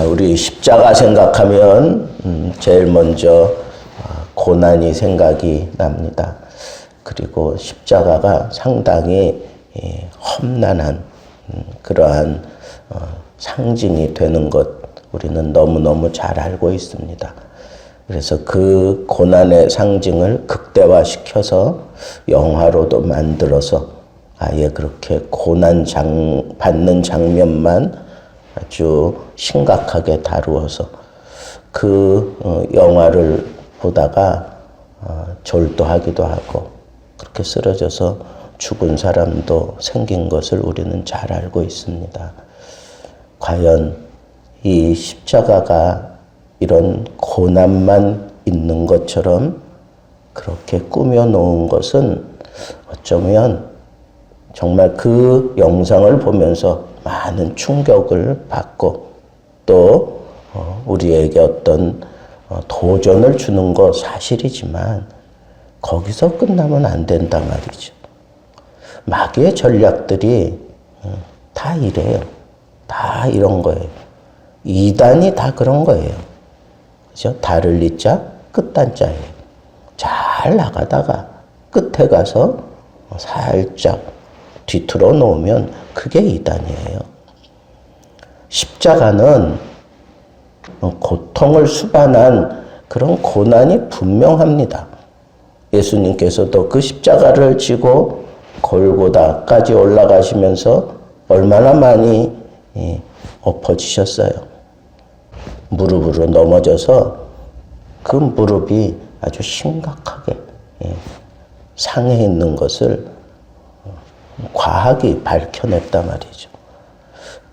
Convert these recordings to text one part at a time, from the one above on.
우리 십자가 생각하면 제일 먼저 고난이 생각이 납니다. 그리고 십자가가 상당히 험난한 그러한 상징이 되는 것 우리는 너무너무 잘 알고 있습니다. 그래서 그 고난의 상징을 극대화시켜서 영화로도 만들어서 아예 그렇게 고난 받는 장면만 아주 심각하게 다루어서 그 영화를 보다가 졸도하기도 하고 그렇게 쓰러져서 죽은 사람도 생긴 것을 우리는 잘 알고 있습니다. 과연 이 십자가가 이런 고난만 있는 것처럼 그렇게 꾸며놓은 것은 어쩌면 정말 그 영상을 보면서 많은 충격을 받고 또 우리에게 어떤 도전을 주는 거 사실이지만 거기서 끝나면 안 된단 말이죠. 마귀의 전략들이 다 이래요. 다 이런 거예요. 이단이 다 그런 거예요. 그죠? 달을 리자 끝단자예요. 잘 나가다가 끝에 가서 살짝 뒤틀어 놓으면 그게 이단이에요. 십자가는 고통을 수반한 그런 고난이 분명합니다. 예수님께서도 그 십자가를 지고 골고다까지 올라가시면서 얼마나 많이 엎어지셨어요. 무릎으로 넘어져서 그 무릎이 아주 심각하게 상해 있는 것을 과학이 밝혀냈단 말이죠.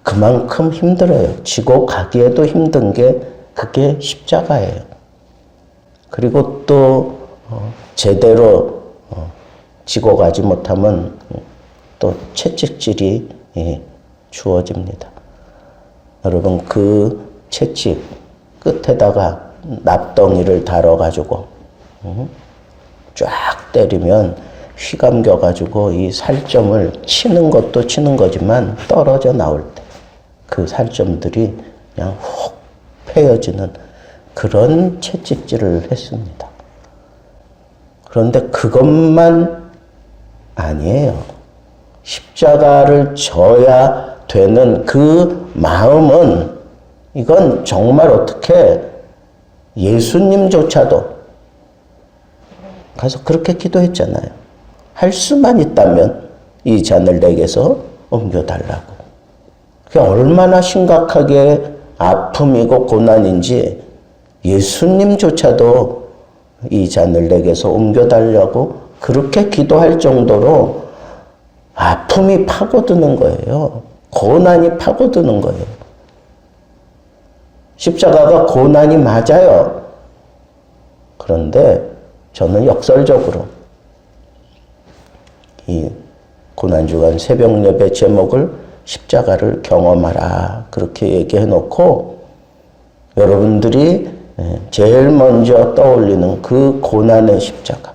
그만큼 힘들어요. 지고 가기에도 힘든 게 그게 십자가예요. 그리고 또 제대로 지고 가지 못하면 또 채찍질이 주어집니다. 여러분 그 채찍 끝에다가 납덩이를 달아가지고 쫙 때리면 휘감겨가지고 이 살점을 치는 것도 치는 거지만 떨어져 나올 때 그 살점들이 그냥 훅 패여지는 그런 채찍질을 했습니다. 그런데 그것만 아니에요. 십자가를 져야 되는 그 마음은 이건 정말 어떻게 예수님조차도 가서 그렇게 기도했잖아요. 할 수만 있다면 이 잔을 내게서 옮겨달라고. 그게 얼마나 심각하게 아픔이고 고난인지 예수님조차도 이 잔을 내게서 옮겨달라고 그렇게 기도할 정도로 아픔이 파고드는 거예요. 고난이 파고드는 거예요. 십자가가 고난이 맞아요. 그런데 저는 역설적으로 이 고난주간 새벽 예배 제목을 십자가를 경험하라 그렇게 얘기해 놓고 여러분들이 제일 먼저 떠올리는 그 고난의 십자가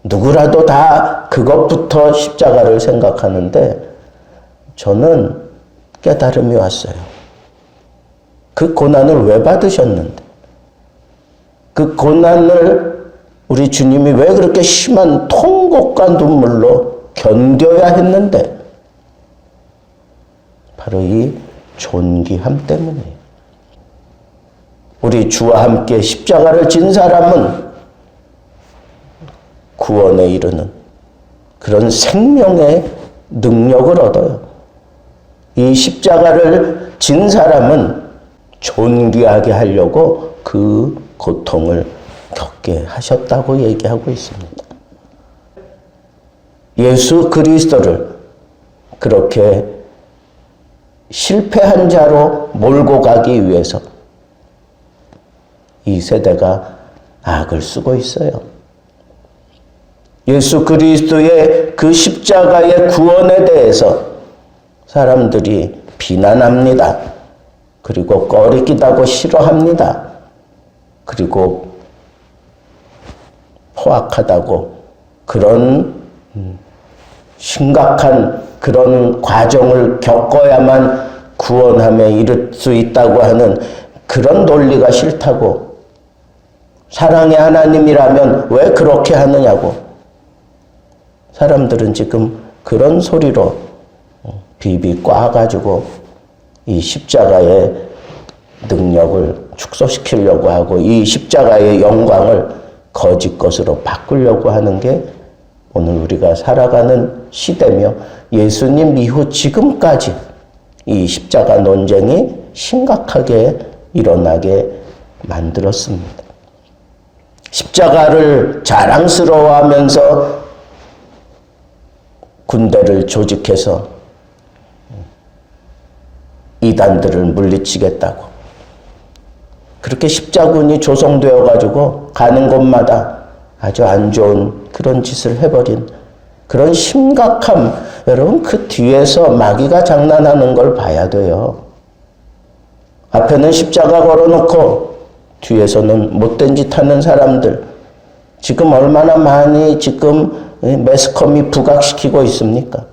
누구라도 다 그것부터 십자가를 생각하는데 저는 깨달음이 왔어요. 그 고난을 왜 받으셨는데 그 고난을 우리 주님이 왜 그렇게 심한 통곡과 눈물로 견뎌야 했는데 바로 이 존귀함 때문이에요. 우리 주와 함께 십자가를 진 사람은 구원에 이르는 그런 생명의 능력을 얻어요. 이 십자가를 진 사람은 존귀하게 하려고 그 고통을 겪게 하셨다고 얘기하고 있습니다. 예수 그리스도를 그렇게 실패한 자로 몰고 가기 위해서 이 세대가 악을 쓰고 있어요. 예수 그리스도의 그 십자가의 구원에 대해서 사람들이 비난합니다. 그리고 꺼리기다고 싫어합니다. 그리고 포악하다고 그런 심각한 그런 과정을 겪어야만 구원함에 이를 수 있다고 하는 그런 논리가 싫다고. 사랑의 하나님이라면 왜 그렇게 하느냐고. 사람들은 지금 그런 소리로 비비 꽈가지고 이 십자가의 능력을 축소시키려고 하고 이 십자가의 영광을 거짓 것으로 바꾸려고 하는 게 오늘 우리가 살아가는 시대며 예수님 이후 지금까지 이 십자가 논쟁이 심각하게 일어나게 만들었습니다. 십자가를 자랑스러워하면서 군대를 조직해서 이단들을 물리치겠다고. 그렇게 십자군이 조성되어 가지고 가는 곳마다 아주 안 좋은 그런 짓을 해버린 그런 심각함. 여러분, 그 뒤에서 마귀가 장난하는 걸 봐야 돼요. 앞에는 십자가 걸어놓고 뒤에서는 못된 짓 하는 사람들. 지금 얼마나 많이 지금 매스컴이 부각시키고 있습니까?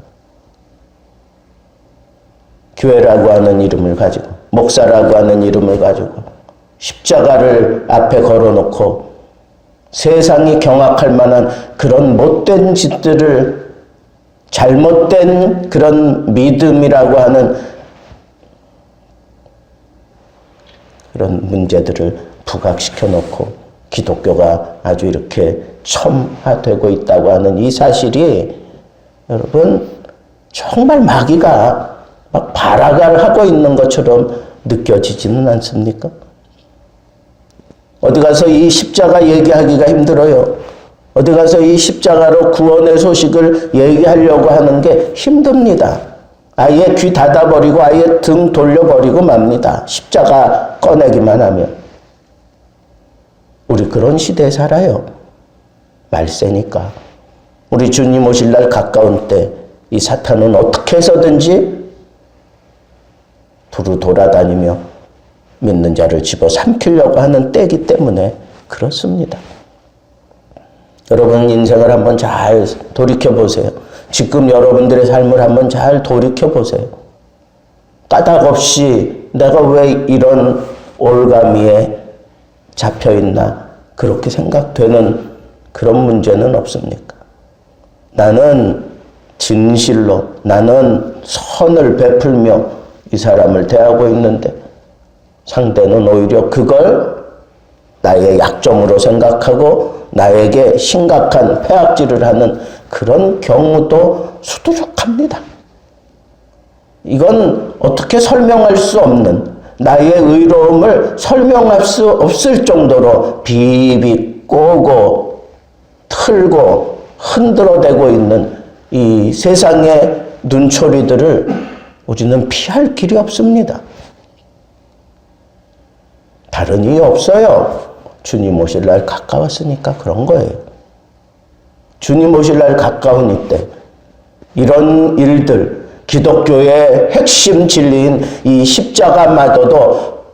교회라고 하는 이름을 가지고, 목사라고 하는 이름을 가지고 십자가를 앞에 걸어놓고 세상이 경악할 만한 그런 못된 짓들을, 잘못된 그런 믿음이라고 하는 그런 문제들을 부각시켜 놓고 기독교가 아주 이렇게 첨화되고 있다고 하는 이 사실이 여러분 정말 마귀가 막 발악을 하고 있는 것처럼 느껴지지는 않습니까? 어디 가서 이 십자가 얘기하기가 힘들어요. 어디 가서 이 십자가로 구원의 소식을 얘기하려고 하는 게 힘듭니다. 아예 귀 닫아버리고 아예 등 돌려버리고 맙니다. 십자가 꺼내기만 하면. 우리 그런 시대에 살아요. 말세니까. 우리 주님 오실 날 가까운 때 이 사탄은 어떻게 해서든지 두루 돌아다니며 믿는 자를 집어삼키려고 하는 때이기 때문에 그렇습니다. 여러분 인생을 한번 잘 돌이켜보세요. 지금 여러분들의 삶을 한번 잘 돌이켜보세요. 까닭 없이 내가 왜 이런 올가미에 잡혀있나 그렇게 생각되는 그런 문제는 없습니까? 나는 진실로, 나는 선을 베풀며 이 사람을 대하고 있는데 상대는 오히려 그걸 나의 약점으로 생각하고 나에게 심각한 폐악질을 하는 그런 경우도 수두룩합니다. 이건 어떻게 설명할 수 없는, 나의 의로움을 설명할 수 없을 정도로 비비 꼬고 틀고 흔들어대고 있는 이 세상의 눈초리들을 우리는 피할 길이 없습니다. 다른 이유 없어요. 주님 오실 날 가까웠으니까 그런 거예요. 주님 오실 날 가까운 이때 이런 일들, 기독교의 핵심 진리인 이 십자가마저도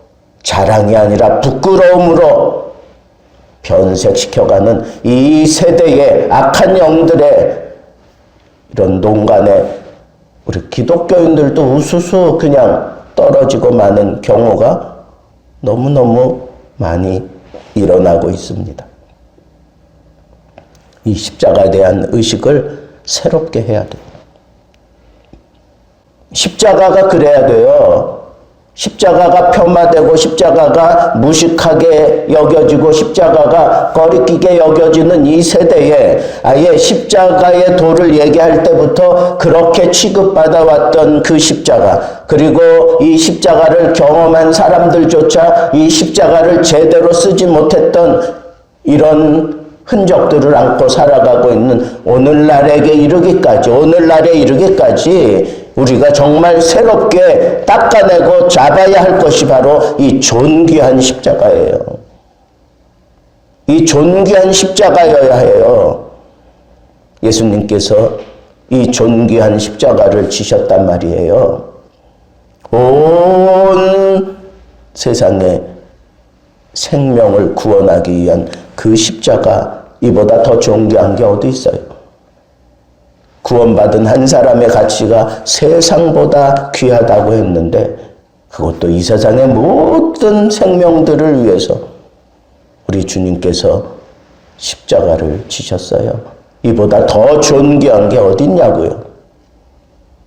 자랑이 아니라 부끄러움으로 변색시켜가는 이 세대의 악한 영들의 이런 농간에 우리 기독교인들도 우수수 그냥 떨어지고 마는 경우가 너무너무 많이 일어나고 있습니다. 이 십자가에 대한 의식을 새롭게 해야 돼요. 십자가가 그래야 돼요. 십자가가 폄하되고 십자가가 무식하게 여겨지고 십자가가 거리끼게 여겨지는 이 세대에 아예 십자가의 도를 얘기할 때부터 그렇게 취급받아왔던 그 십자가, 그리고 이 십자가를 경험한 사람들조차 이 십자가를 제대로 쓰지 못했던 이런 흔적들을 안고 살아가고 있는 오늘날에 이르기까지 우리가 정말 새롭게 닦아내고 잡아야 할 것이 바로 이 존귀한 십자가예요. 이 존귀한 십자가여야 해요. 예수님께서 이 존귀한 십자가를 지셨단 말이에요. 온 세상의 생명을 구원하기 위한 그 십자가, 이보다 더 존귀한 게 어디 있어요? 구원받은 한 사람의 가치가 세상보다 귀하다고 했는데 그것도 이 세상의 모든 생명들을 위해서 우리 주님께서 십자가를 지셨어요. 이보다 더 존귀한 게 어딨냐고요.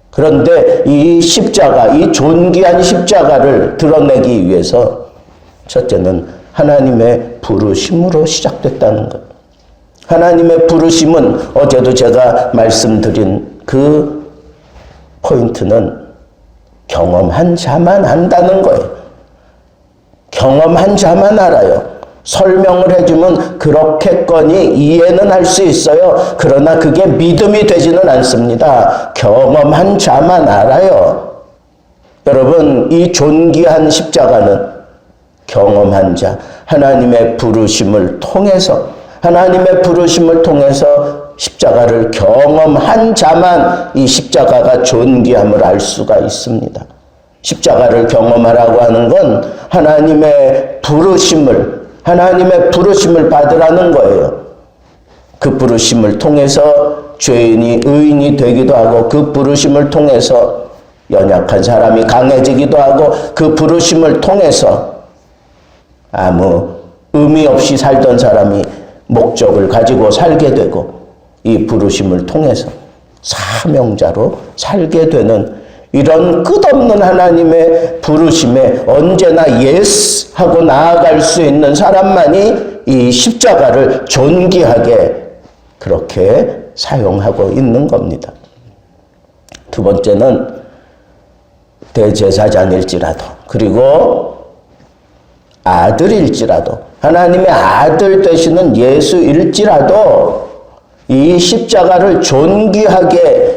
그런데 이 십자가, 이 존귀한 십자가를 드러내기 위해서 첫째는 하나님의 부르심으로 시작됐다는 것. 하나님의 부르심은 어제도 제가 말씀드린 그 포인트는 경험한 자만 안다는 거예요. 경험한 자만 알아요. 설명을 해주면 그렇겠거니 이해는 할 수 있어요. 그러나 그게 믿음이 되지는 않습니다. 경험한 자만 알아요. 여러분, 이 존귀한 십자가는 경험한 자, 하나님의 부르심을 통해서 십자가를 경험한 자만 이 십자가가 존귀함을 알 수가 있습니다. 십자가를 경험하라고 하는 건 하나님의 부르심을 받으라는 거예요. 그 부르심을 통해서 죄인이 의인이 되기도 하고, 그 부르심을 통해서 연약한 사람이 강해지기도 하고, 그 부르심을 통해서 아무 의미 없이 살던 사람이 목적을 가지고 살게 되고, 이 부르심을 통해서 사명자로 살게 되는 이런 끝없는 하나님의 부르심에 언제나 예스 하고 나아갈 수 있는 사람만이 이 십자가를 존귀하게 그렇게 사용하고 있는 겁니다. 두 번째는 대제사장일지라도, 그리고 아들일지라도, 하나님의 아들 되시는 예수일지라도 이 십자가를 존귀하게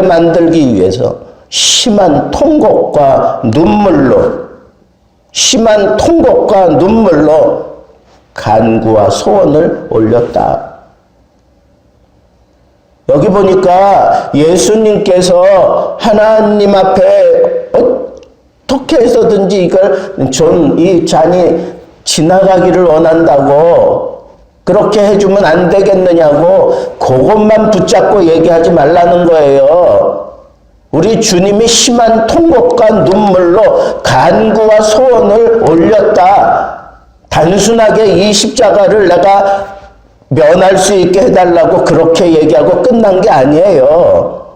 만들기 위해서 심한 통곡과 눈물로 간구와 소원을 올렸다. 여기 보니까 예수님께서 하나님 앞에 어떻게 해서든지 이 잔이 지나가기를 원한다고, 그렇게 해주면 안 되겠느냐고 그것만 붙잡고 얘기하지 말라는 거예요. 우리 주님이 심한 통곡과 눈물로 간구와 소원을 올렸다. 단순하게 이 십자가를 내가 면할 수 있게 해달라고 그렇게 얘기하고 끝난 게 아니에요.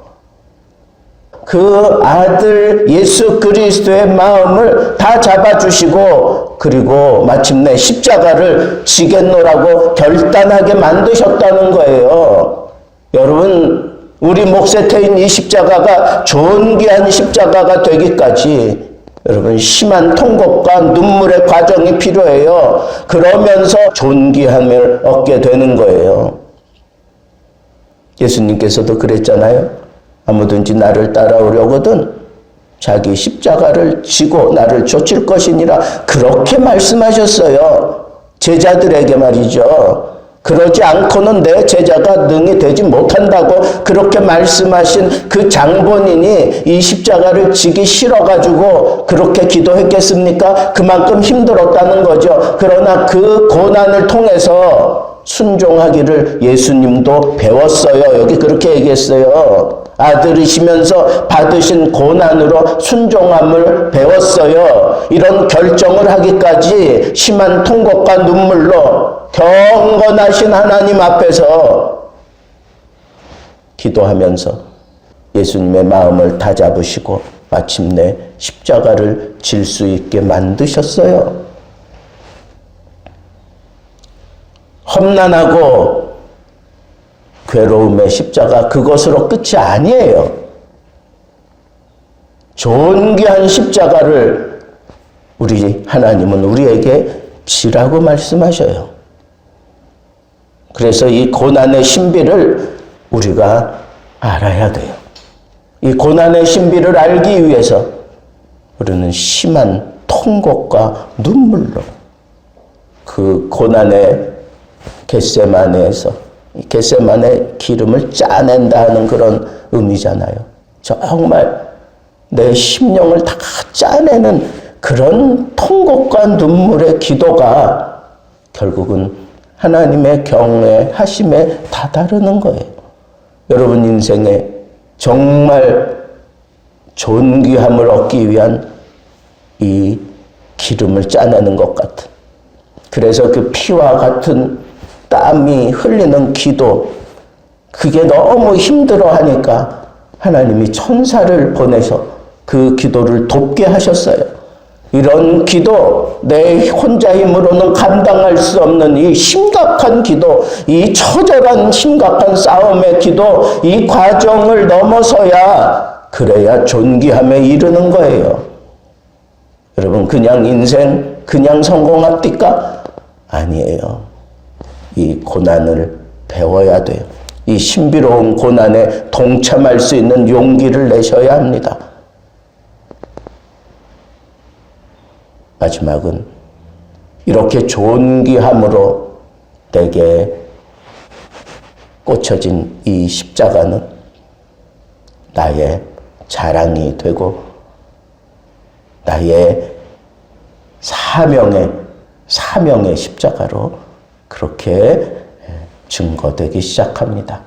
그 아들 예수 그리스도의 마음을 다 잡아주시고, 그리고 마침내 십자가를 지겠노라고 결단하게 만드셨다는 거예요. 여러분, 우리 몫에 태인 이 십자가가 존귀한 십자가가 되기까지 여러분 심한 통곡과 눈물의 과정이 필요해요. 그러면서 존귀함을 얻게 되는 거예요. 예수님께서도 그랬잖아요. 아무든지 나를 따라오려거든 자기 십자가를 지고 나를 좇을 것이니라, 그렇게 말씀하셨어요. 제자들에게 말이죠. 그러지 않고는 내 제자가 능히 되지 못한다고 그렇게 말씀하신 그 장본인이 이 십자가를 지기 싫어가지고 그렇게 기도했겠습니까? 그만큼 힘들었다는 거죠. 그러나 그 고난을 통해서 순종하기를 예수님도 배웠어요. 여기 그렇게 얘기했어요. 아들이시면서 받으신 고난으로 순종함을 배웠어요. 이런 결정을 하기까지 심한 통곡과 눈물로 경건하신 하나님 앞에서 기도하면서 예수님의 마음을 다잡으시고 마침내 십자가를 질 수 있게 만드셨어요. 험난하고 괴로움의 십자가, 그것으로 끝이 아니에요. 존귀한 십자가를 우리 하나님은 우리에게 지라고 말씀하셔요. 그래서 이 고난의 신비를 우리가 알아야 돼요. 이 고난의 신비를 알기 위해서 우리는 심한 통곡과 눈물로 그 고난의 겟세마네에서 겟세마네 기름을 짜낸다 하는 그런 의미잖아요. 정말 내 심령을 다 짜내는 그런 통곡과 눈물의 기도가 결국은 하나님의 경외하심에 다다르는 거예요. 여러분 인생에 정말 존귀함을 얻기 위한 이 기름을 짜내는 것 같은, 그래서 그 피와 같은 땀이 흘리는 기도, 그게 너무 힘들어 하니까 하나님이 천사를 보내서 그 기도를 돕게 하셨어요. 이런 기도, 내 혼자 힘으로는 감당할 수 없는 이 심각한 기도, 이 처절한 심각한 싸움의 기도, 이 과정을 넘어서야, 그래야 존귀함에 이르는 거예요. 여러분, 그냥 인생 그냥 성공합니까? 아니에요. 이 고난을 배워야 돼요. 이 신비로운 고난에 동참할 수 있는 용기를 내셔야 합니다. 마지막은 이렇게 존귀함으로 내게 꽂혀진 이 십자가는 나의 자랑이 되고 나의 사명의 십자가로 그렇게 증거되기 시작합니다.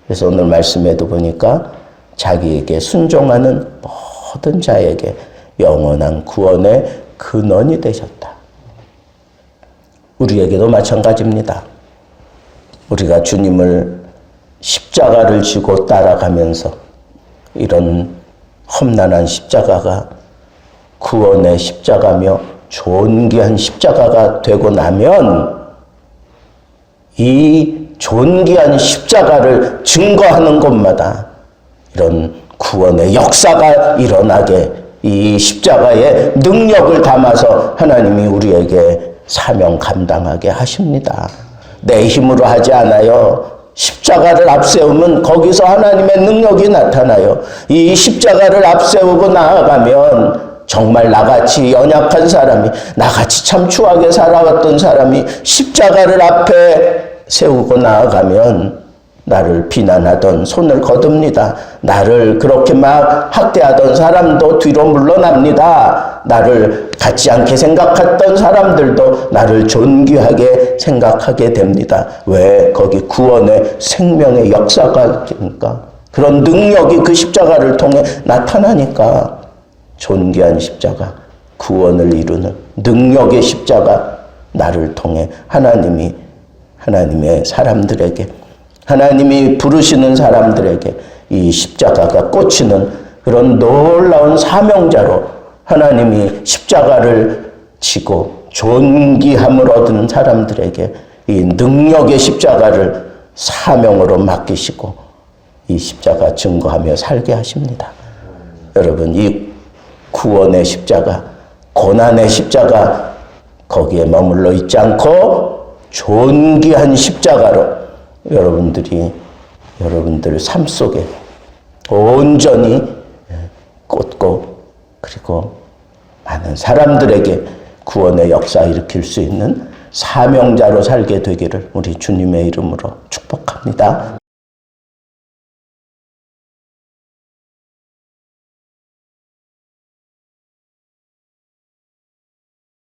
그래서 오늘 말씀에도 보니까 자기에게 순종하는 모든 자에게 영원한 구원의 근원이 되셨다. 우리에게도 마찬가지입니다. 우리가 주님을 십자가를 지고 따라가면서 이런 험난한 십자가가 구원의 십자가며 존귀한 십자가가 되고 나면 이 존귀한 십자가를 증거하는 곳마다 이런 구원의 역사가 일어나게, 이 십자가의 능력을 담아서 하나님이 우리에게 사명 감당하게 하십니다. 내 힘으로 하지 않아요. 십자가를 앞세우면 거기서 하나님의 능력이 나타나요. 이 십자가를 앞세우고 나아가면 정말 나같이 연약한 사람이, 나같이 참 추하게 살아왔던 사람이 십자가를 앞에 세우고 나아가면 나를 비난하던 손을 거둡니다. 나를 그렇게 막 학대하던 사람도 뒤로 물러납니다. 나를 같지 않게 생각했던 사람들도 나를 존귀하게 생각하게 됩니다. 왜? 거기 구원의 생명의 역사가 있으니까, 그런 능력이 그 십자가를 통해 나타나니까. 존귀한 십자가, 구원을 이루는 능력의 십자가, 나를 통해 하나님의 사람들에게, 하나님이 부르시는 사람들에게 이 십자가가 꽂히는 그런 놀라운 사명자로, 하나님이 십자가를 지고 존귀함을 얻은 사람들에게 이 능력의 십자가를 사명으로 맡기시고 이 십자가 증거하며 살게 하십니다. 여러분, 이 구원의 십자가, 고난의 십자가, 거기에 머물러 있지 않고 존귀한 십자가로 여러분들 삶 속에 온전히 꽂고, 그리고 많은 사람들에게 구원의 역사 일으킬 수 있는 사명자로 살게 되기를 우리 주님의 이름으로 축복합니다.